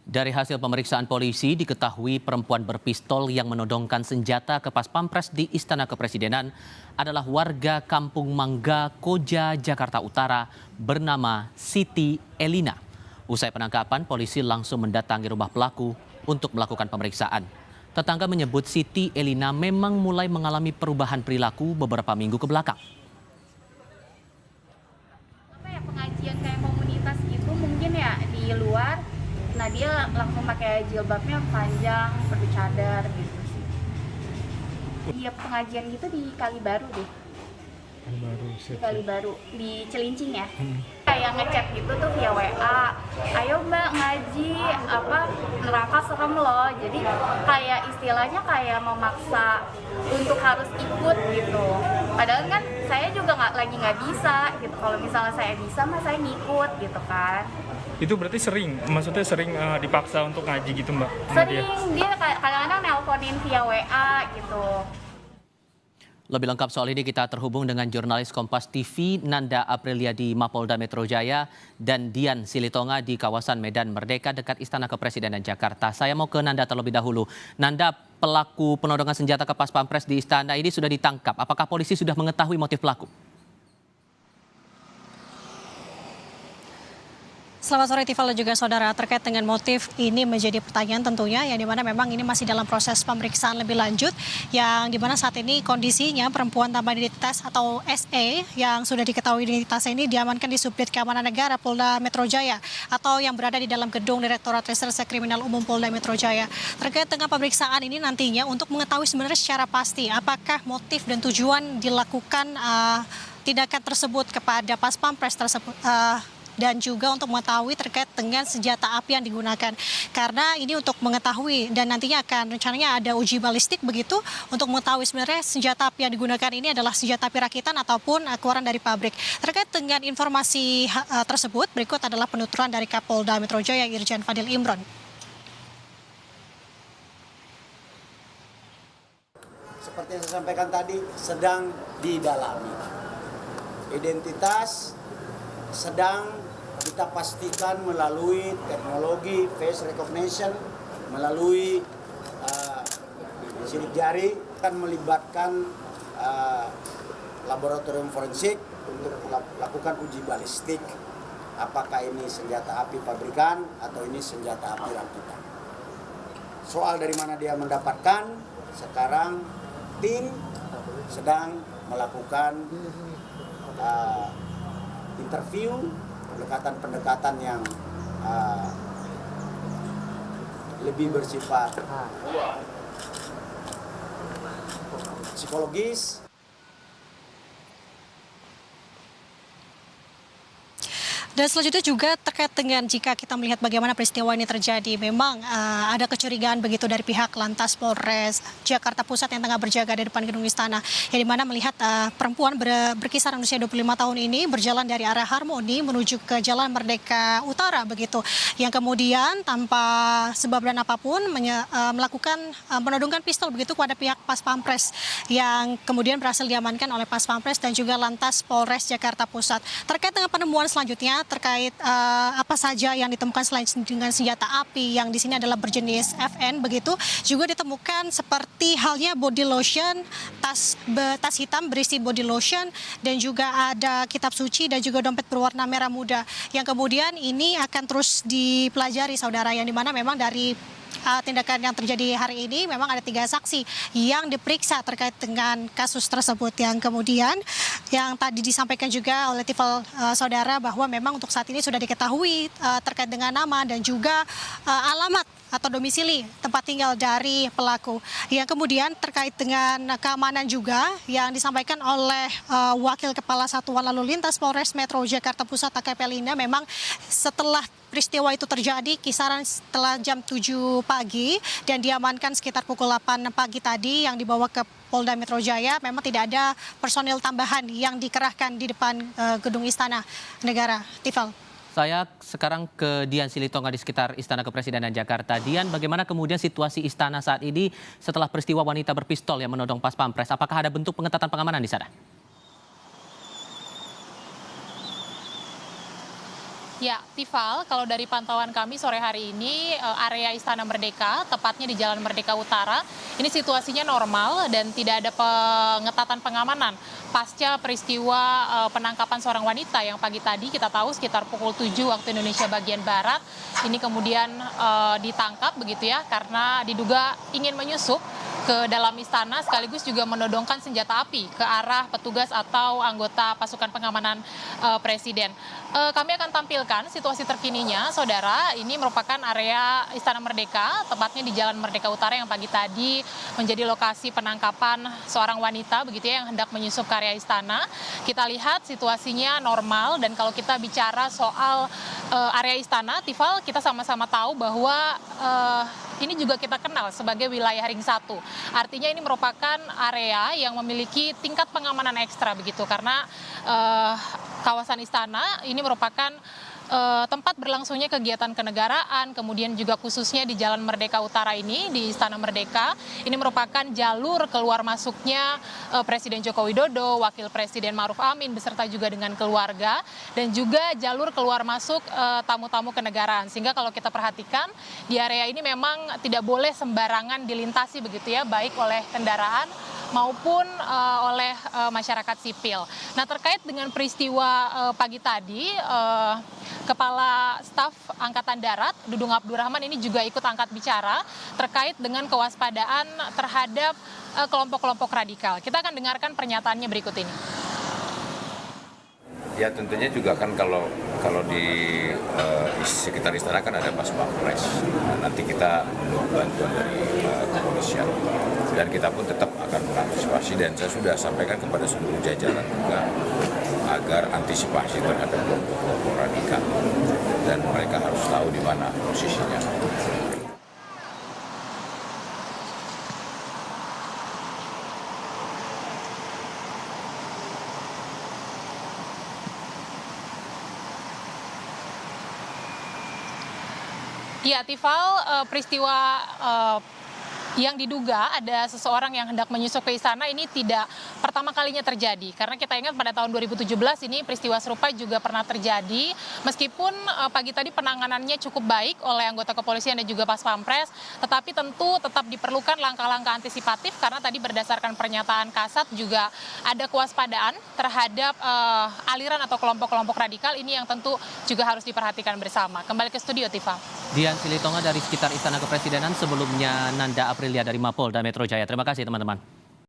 Dari hasil pemeriksaan polisi, diketahui perempuan berpistol yang menodongkan senjata ke Pas Pampres di Istana Kepresidenan adalah warga Kampung Mangga, Koja, Jakarta Utara bernama Siti Elina. Usai penangkapan, polisi langsung mendatangi rumah pelaku untuk melakukan pemeriksaan. Tetangga menyebut Siti Elina memang mulai mengalami perubahan perilaku beberapa minggu ke belakang. Pengajian kayak komunitas gitu mungkin ya di luar. Nah dia langsung pakai jilbabnya panjang, pakai cadar gitu sih. Iya pengajian gitu di Kalibaru deh. Di Kalibaru, di Cilincing ya. Kayak ngechat gitu tuh via WA. Ayo Mbak ngaji, neraka serem loh. Jadi kayak istilahnya kayak memaksa untuk harus ikut gitu. Padahal kan saya juga nggak bisa gitu. Kalau misalnya saya bisa mah saya ngikut gitu kan. Itu berarti maksudnya sering dipaksa untuk ngaji gitu Mbak? Sering, dia kadang-kadang nelponin via WA gitu. Lebih lengkap soal ini kita terhubung dengan jurnalis Kompas TV Nanda Aprilia di Mapolda Metro Jaya dan Dian Silitonga di kawasan Medan Merdeka dekat Istana Kepresidenan Jakarta. Saya mau ke Nanda terlebih dahulu. Nanda, pelaku penodongan senjata ke Pas Pampres di Istana ini sudah ditangkap. Apakah polisi sudah mengetahui motif pelaku? Selamat sore Tifal dan juga saudara. Terkait dengan motif ini menjadi pertanyaan tentunya yang dimana memang ini masih dalam proses pemeriksaan lebih lanjut yang dimana saat ini kondisinya perempuan tanpa identitas atau SE yang sudah diketahui identitasnya ini diamankan di Subdit Keamanan Negara Polda Metro Jaya atau yang berada di dalam gedung Direktorat Reserse Kriminal Umum Polda Metro Jaya. Terkait dengan pemeriksaan ini nantinya untuk mengetahui sebenarnya secara pasti apakah motif dan tujuan dilakukan tindakan tersebut kepada Pas Pampres tersebut dan juga untuk mengetahui terkait dengan senjata api yang digunakan. Karena ini untuk mengetahui dan nantinya akan rencananya ada uji balistik begitu untuk mengetahui sebenarnya senjata api yang digunakan ini adalah senjata api rakitan ataupun keluaran dari pabrik. Terkait dengan informasi tersebut, berikut adalah penuturan dari Kapolda Metro Jaya Irjen Fadil Imron. Seperti yang saya sampaikan tadi, sedang didalami. Identitas sedang kita pastikan melalui teknologi face recognition, melalui sidik jari, akan melibatkan laboratorium forensik untuk melakukan uji balistik. Apakah ini senjata api pabrikan atau ini senjata api rakitan. Soal dari mana dia mendapatkan, sekarang tim sedang melakukan interview, pendekatan yang lebih bersifat psikologis. Dan selanjutnya juga terkait dengan jika kita melihat bagaimana peristiwa ini terjadi, memang ada kecurigaan begitu dari pihak Lantas Polres Jakarta Pusat yang tengah berjaga di depan gedung istana, yang dimana melihat perempuan berkisaran usia 25 tahun ini berjalan dari arah Harmoni menuju ke Jalan Merdeka Utara begitu, yang kemudian tanpa sebab dan apapun melakukan menodongkan pistol begitu kepada pihak Pas Pampres yang kemudian berhasil diamankan oleh Pas Pampres dan juga Lantas Polres Jakarta Pusat. Terkait dengan penemuan selanjutnya terkait apa saja yang ditemukan selain dengan senjata api yang di sini adalah berjenis FN begitu, juga ditemukan seperti halnya body lotion, tas hitam berisi body lotion dan juga ada kitab suci dan juga dompet berwarna merah muda yang kemudian ini akan terus dipelajari saudara, yang dimana memang dari tindakan yang terjadi hari ini memang ada 3 saksi yang diperiksa terkait dengan kasus tersebut, yang kemudian yang tadi disampaikan juga oleh Tifal saudara bahwa memang untuk saat ini sudah diketahui terkait dengan nama dan juga alamat atau domisili tempat tinggal dari pelaku. Yang kemudian terkait dengan keamanan juga yang disampaikan oleh Wakil Kepala Satuan Lalu Lintas Polres Metro Jakarta Pusat AKP Linda, memang setelah peristiwa itu terjadi kisaran setelah jam 7 pagi dan diamankan sekitar pukul 8 pagi tadi yang dibawa ke Polda Metro Jaya, memang tidak ada personil tambahan yang dikerahkan di depan gedung Istana Negara. Tifal. Saya sekarang ke Dian Silitonga di sekitar Istana Kepresidenan Jakarta. Dian, bagaimana kemudian situasi istana saat ini setelah peristiwa wanita berpistol yang menodong Pas Pampres? Apakah ada bentuk pengetatan pengamanan di sana? Ya, Tifal, kalau dari pantauan kami sore hari ini, area Istana Merdeka, tepatnya di Jalan Merdeka Utara, ini situasinya normal dan tidak ada pengetatan pengamanan. Pasca peristiwa penangkapan seorang wanita yang pagi tadi kita tahu sekitar pukul 7 waktu Indonesia bagian Barat, ini kemudian ditangkap begitu ya, karena diduga ingin menyusup ke dalam istana sekaligus juga menodongkan senjata api ke arah petugas atau anggota pasukan pengamanan presiden. Kami akan tampilkan situasi terkininya, saudara. Ini merupakan area Istana Merdeka, tepatnya di Jalan Merdeka Utara yang pagi tadi menjadi lokasi penangkapan seorang wanita begitu ya yang hendak menyusup ke area istana. Kita lihat situasinya normal dan kalau kita bicara soal area istana, Tifal, kita sama-sama tahu bahwa ini juga kita kenal sebagai wilayah ring 1. Artinya ini merupakan area yang memiliki tingkat pengamanan ekstra begitu karena kawasan istana ini merupakan tempat berlangsungnya kegiatan kenegaraan, kemudian juga khususnya di Jalan Merdeka Utara ini, di Istana Merdeka, ini merupakan jalur keluar masuknya Presiden Joko Widodo, Wakil Presiden Ma'ruf Amin, beserta juga dengan keluarga, dan juga jalur keluar masuk tamu-tamu kenegaraan. Sehingga kalau kita perhatikan, di area ini memang tidak boleh sembarangan dilintasi begitu ya, baik oleh kendaraan maupun oleh masyarakat sipil. Nah, terkait dengan peristiwa pagi tadi, Kepala Staf Angkatan Darat, Dudung Abdurrahman ini juga ikut angkat bicara terkait dengan kewaspadaan terhadap kelompok-kelompok radikal. Kita akan dengarkan pernyataannya berikut ini. Ya tentunya juga kan kalau di sekitar istana kan ada pas pampres. Nah, nanti kita menunggu bantuan dari kepolisian dan kita pun tetap akan mengantisipasi dan saya sudah sampaikan kepada seluruh jajaran juga agar antisipasi terhadap kelompok-kelompok radikal dan mereka harus tahu di mana posisinya. Ya, Tifal, peristiwa yang diduga ada seseorang yang hendak menyusup ke istana ini tidak pertama kalinya terjadi. Karena kita ingat pada tahun 2017 ini peristiwa serupa juga pernah terjadi. Meskipun pagi tadi penanganannya cukup baik oleh anggota kepolisian dan juga Pas Pampres, tetapi tentu tetap diperlukan langkah-langkah antisipatif karena tadi berdasarkan pernyataan Kasat juga ada kewaspadaan terhadap aliran atau kelompok-kelompok radikal ini yang tentu juga harus diperhatikan bersama. Kembali ke studio, Tifa. Dian Silitonga dari sekitar Istana Kepresidenan, sebelumnya Nanda Aprilia dari Mapolda Metro Jaya. Terima kasih teman-teman.